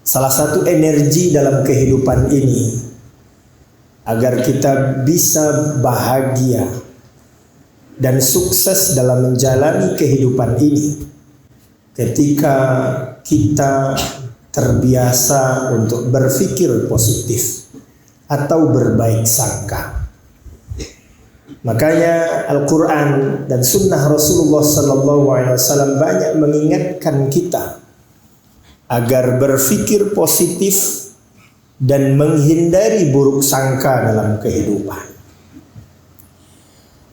Salah satu energi dalam kehidupan ini agar kita bisa bahagia dan sukses dalam menjalani kehidupan ini, ketika kita terbiasa untuk berpikir positif atau berbaik sangka. Makanya Al-Quran dan Sunnah Rasulullah SAW banyak mengingatkan kita agar berpikir positif dan menghindari buruk sangka dalam kehidupan.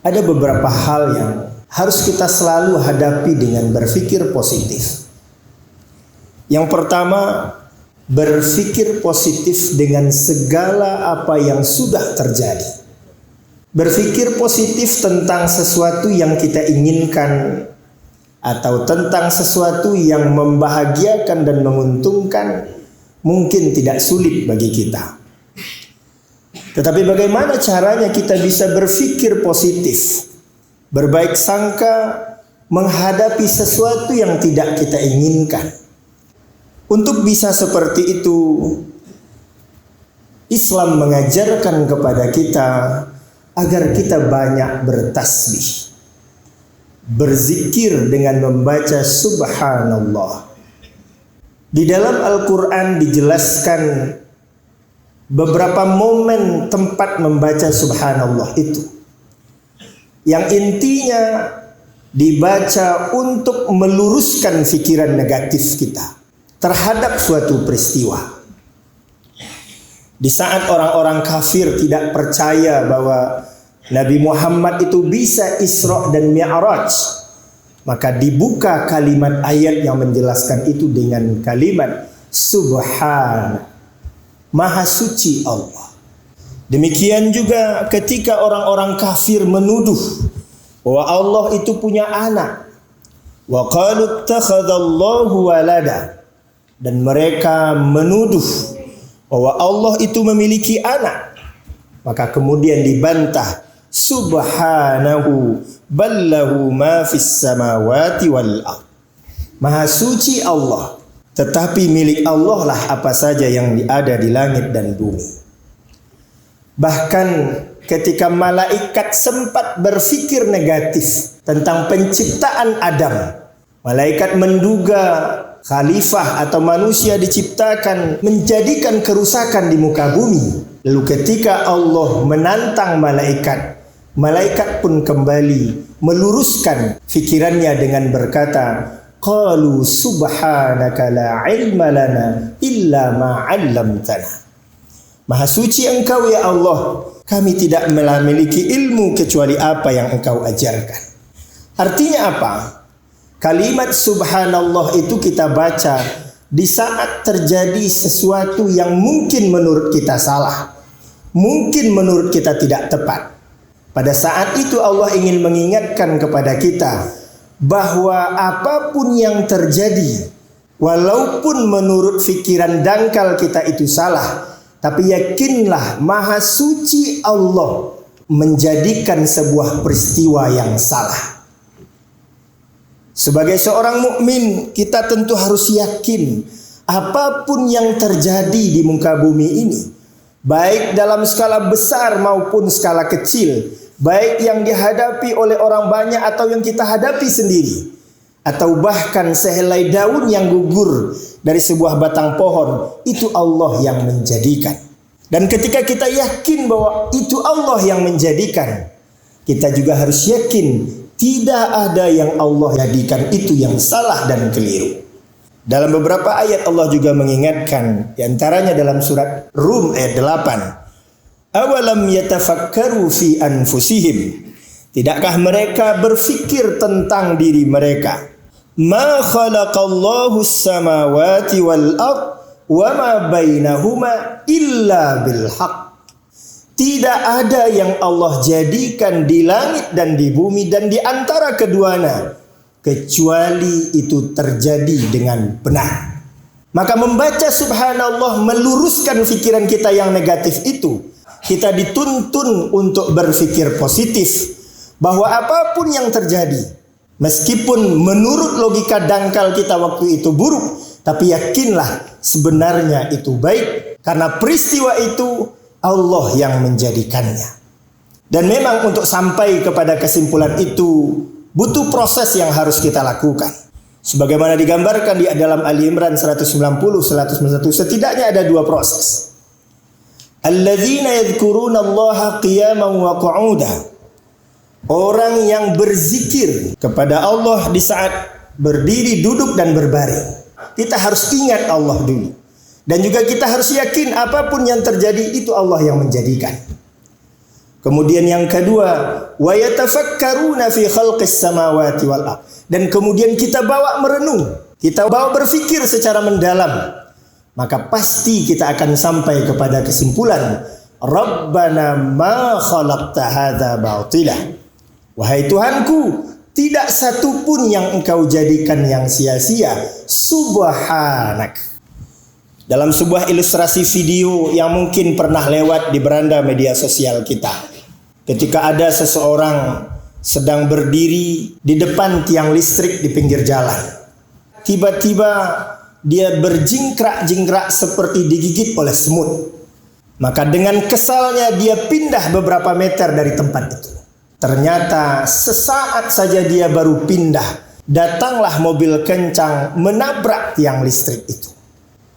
Ada beberapa hal yang harus kita selalu hadapi dengan berpikir positif. Yang pertama, berpikir positif dengan segala apa yang sudah terjadi. Berpikir positif tentang sesuatu yang kita inginkan atau tentang sesuatu yang membahagiakan dan menguntungkan mungkin tidak sulit bagi kita. Tetapi bagaimana caranya kita bisa berpikir positif, berbaik sangka menghadapi sesuatu yang tidak kita inginkan? Untuk bisa seperti itu, Islam mengajarkan kepada kita agar kita banyak bertasbih, berzikir dengan membaca subhanallah. Di dalam Al-Quran dijelaskan beberapa momen tempat membaca subhanallah itu, yang intinya dibaca untuk meluruskan pikiran negatif kita terhadap suatu peristiwa. Di saat orang-orang kafir tidak percaya bahwa Nabi Muhammad itu bisa Isra dan Mi'raj, maka dibuka kalimat ayat yang menjelaskan itu dengan kalimat Subhan, Maha Suci Allah. Demikian juga ketika orang-orang kafir menuduh bahwa Allah itu punya anak, wa qalu ittakhadallahu walada, dan mereka menuduh bahwa Allah itu memiliki anak, maka kemudian dibantah, subhanahu ballahu ma fis samawati wal ard. Maha suci Allah, tetapi milik Allah lah apa saja yang ada di langit dan bumi. Bahkan ketika malaikat sempat berpikir negatif tentang penciptaan Adam, malaikat menduga khalifah atau manusia diciptakan menjadikan kerusakan di muka bumi. Lalu ketika Allah menantang malaikat, malaikat pun kembali meluruskan fikirannya dengan berkata, qalu subhanaka la ilma lana illa ma 'allamtana. Maha suci Engkau ya Allah, kami tidak memiliki ilmu kecuali apa yang Engkau ajarkan. Artinya apa? Kalimat subhanallah itu kita baca di saat terjadi sesuatu yang mungkin menurut kita salah, mungkin menurut kita tidak tepat. Pada saat itu Allah ingin mengingatkan kepada kita bahwa apapun yang terjadi, walaupun menurut pikiran dangkal kita itu salah, tapi yakinlah Maha Suci Allah menjadikan sebuah peristiwa yang salah. Sebagai seorang mukmin, kita tentu harus yakin apapun yang terjadi di muka bumi ini, baik dalam skala besar maupun skala kecil, baik yang dihadapi oleh orang banyak atau yang kita hadapi sendiri, atau bahkan sehelai daun yang gugur dari sebuah batang pohon, itu Allah yang menjadikan. Dan ketika kita yakin bahwa itu Allah yang menjadikan, kita juga harus yakin tidak ada yang Allah jadikan itu yang salah dan keliru. Dalam beberapa ayat Allah juga mengingatkan, di antaranya dalam surat Rum ayat 8. Awalam yatafakkaru fi anfusihim. Tidakkah mereka berfikir tentang diri mereka? Ma khalaqallahu as-samawati wal ard wa ma bainahuma illa bil haqq. Tidak ada yang Allah jadikan di langit dan di bumi dan di antara keduanya kecuali itu terjadi dengan benar. Maka membaca subhanallah meluruskan pikiran kita yang negatif itu. Kita dituntun untuk berpikir positif bahwa apapun yang terjadi, meskipun menurut logika dangkal kita waktu itu buruk, Tapi yakinlah sebenarnya itu baik, karena peristiwa itu Allah yang menjadikannya. Dan memang untuk sampai kepada kesimpulan itu butuh proses yang harus kita lakukan. Sebagaimana digambarkan di dalam Ali Imran 190-191, setidaknya ada dua proses. Alladzina yadhkuruna Allaha qiyaman wa qu'uda. Orang yang berzikir kepada Allah di saat berdiri, duduk, dan berbaring. Kita harus ingat Allah dulu. Dan juga kita harus yakin apapun yang terjadi itu Allah yang menjadikan. Kemudian yang kedua, wa yatafakkaruna fi khalqis samawati wal ardh. Dan kemudian kita bawa merenung, kita bawa berpikir secara mendalam. Maka pasti kita akan sampai kepada kesimpulan, Rabbana ma khalaqta hadza batila. Wahai Tuhanku, tidak satu pun yang Engkau jadikan yang sia-sia. Subhanak. Dalam sebuah ilustrasi video yang mungkin pernah lewat di beranda media sosial kita, ketika ada seseorang sedang berdiri di depan tiang listrik di pinggir jalan, tiba-tiba dia berjingkrak-jingkrak seperti digigit oleh semut. Maka dengan kesalnya dia pindah beberapa meter dari tempat itu. Ternyata sesaat saja dia baru pindah, datanglah mobil kencang menabrak tiang listrik itu.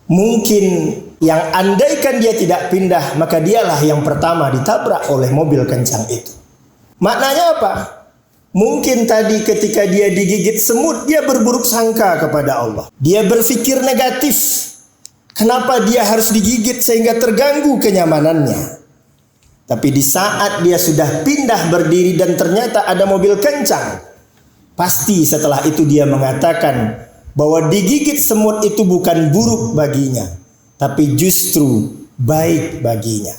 Mungkin yang andaikan dia tidak pindah, maka dialah yang pertama ditabrak oleh mobil kencang itu. Maknanya apa? Mungkin tadi ketika dia digigit semut, dia berburuk sangka kepada Allah. Dia berpikir negatif. Kenapa dia harus digigit sehingga terganggu kenyamanannya? Tapi di saat dia sudah pindah berdiri dan ternyata ada mobil kencang, pasti setelah itu dia mengatakan bahwa digigit semut itu bukan buruk baginya, tapi justru baik baginya.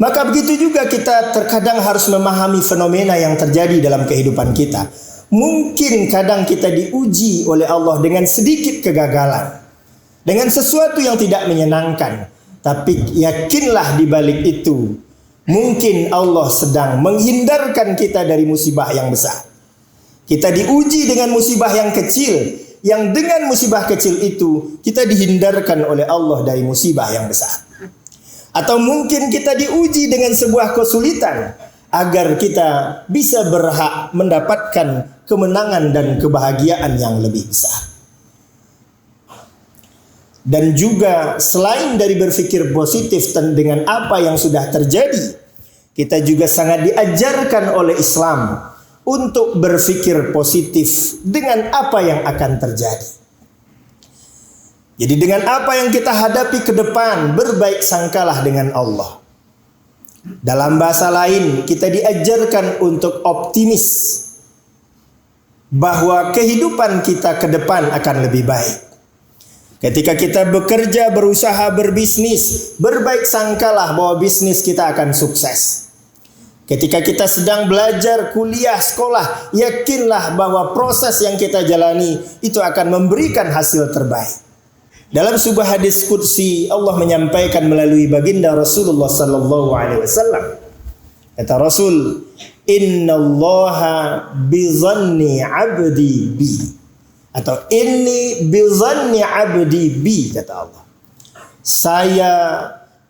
Maka begitu juga kita terkadang harus memahami fenomena yang terjadi dalam kehidupan kita. Mungkin kadang kita diuji oleh Allah dengan sedikit kegagalan, dengan sesuatu yang tidak menyenangkan. Tapi yakinlah di balik itu, mungkin Allah sedang menghindarkan kita dari musibah yang besar. Kita diuji dengan musibah yang kecil, yang dengan musibah kecil itu kita dihindarkan oleh Allah dari musibah yang besar. Atau mungkin kita diuji dengan sebuah kesulitan agar kita bisa berhak mendapatkan kemenangan dan kebahagiaan yang lebih besar. Dan juga selain dari berpikir positif dengan apa yang sudah terjadi, kita juga sangat diajarkan oleh Islam untuk berpikir positif dengan apa yang akan terjadi. Jadi dengan apa yang kita hadapi ke depan, berbaik sangkalah dengan Allah. Dalam bahasa lain, kita diajarkan untuk optimis bahwa kehidupan kita ke depan akan lebih baik. Ketika kita bekerja, berusaha, berbisnis, berbaik sangkalah bahwa bisnis kita akan sukses. Ketika kita sedang belajar, kuliah, sekolah, yakinlah bahwa proses yang kita jalani itu akan memberikan hasil terbaik. Dalam sebuah hadis qudsi, Allah menyampaikan melalui baginda Rasulullah sallallahu alaihi wasallam. Kata Rasul, "Innallaha bizanni 'abdi bi." Atau "Inni bizanni 'abdi bi," kata Allah. Saya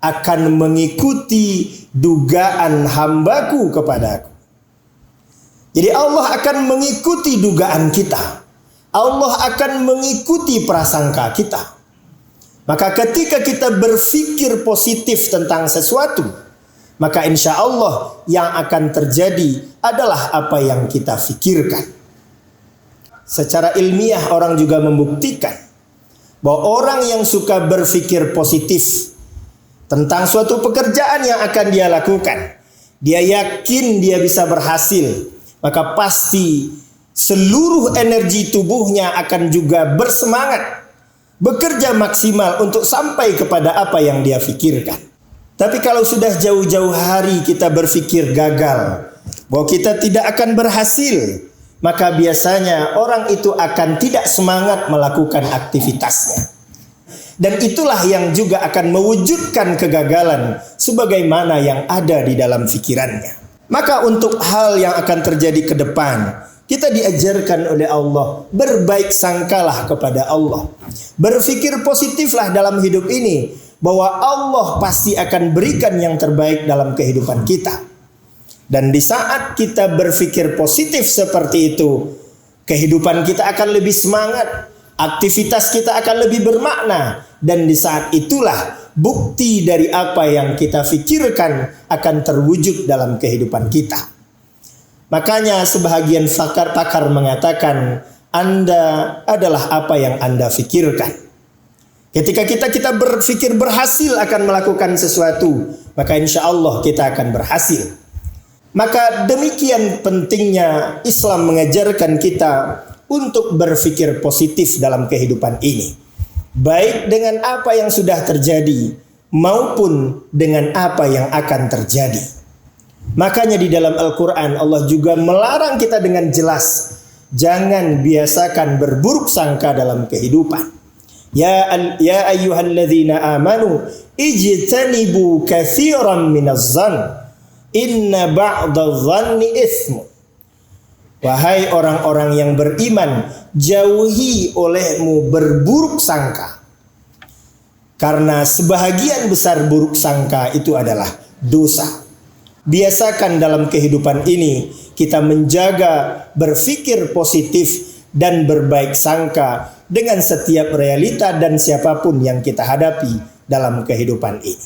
akan mengikuti dugaan hambaku kepadaku. Jadi Allah akan mengikuti dugaan kita. Allah akan mengikuti prasangka kita. Maka ketika kita berpikir positif tentang sesuatu, maka insya Allah yang akan terjadi adalah apa yang kita pikirkan. Secara ilmiah orang juga membuktikan bahwa orang yang suka berpikir positif tentang suatu pekerjaan yang akan dia lakukan, dia yakin dia bisa berhasil, maka pasti seluruh energi tubuhnya akan juga bersemangat, bekerja maksimal untuk sampai kepada apa yang dia pikirkan. Tapi kalau sudah jauh-jauh hari kita berpikir gagal, bahwa kita tidak akan berhasil, maka biasanya orang itu akan tidak semangat melakukan aktivitasnya. Dan itulah yang juga akan mewujudkan kegagalan sebagaimana yang ada di dalam pikirannya. Maka untuk hal yang akan terjadi ke depan, Kita diajarkan oleh Allah, berbaik sangkalah kepada Allah. Berpikir positiflah dalam hidup ini, bahwa Allah pasti akan berikan yang terbaik dalam kehidupan kita. Dan di saat kita berpikir positif seperti itu, kehidupan kita akan lebih semangat, aktivitas kita akan lebih bermakna. Dan di saat itulah bukti dari apa yang kita pikirkan akan terwujud dalam kehidupan kita. Makanya sebahagian pakar mengatakan, Anda adalah apa yang Anda pikirkan. Ketika kita berpikir berhasil akan melakukan sesuatu, maka insya Allah kita akan berhasil. Maka demikian pentingnya Islam mengajarkan kita untuk berpikir positif dalam kehidupan ini. Baik dengan apa yang sudah terjadi maupun dengan apa yang akan terjadi. Makanya di dalam Al-Quran Allah juga melarang kita dengan jelas, jangan biasakan berburuk sangka dalam kehidupan. Ya ayyuhalladzina amanu ijtanibu katsiran minaz-zann inna ba'dadh-dhanni itsmu. Wahai orang-orang yang beriman, jauhi olehmu berburuk sangka. Karena sebahagian besar buruk sangka itu adalah dosa. Biasakan dalam kehidupan ini kita menjaga berpikir positif dan berbaik sangka dengan setiap realita dan siapapun yang kita hadapi dalam kehidupan ini.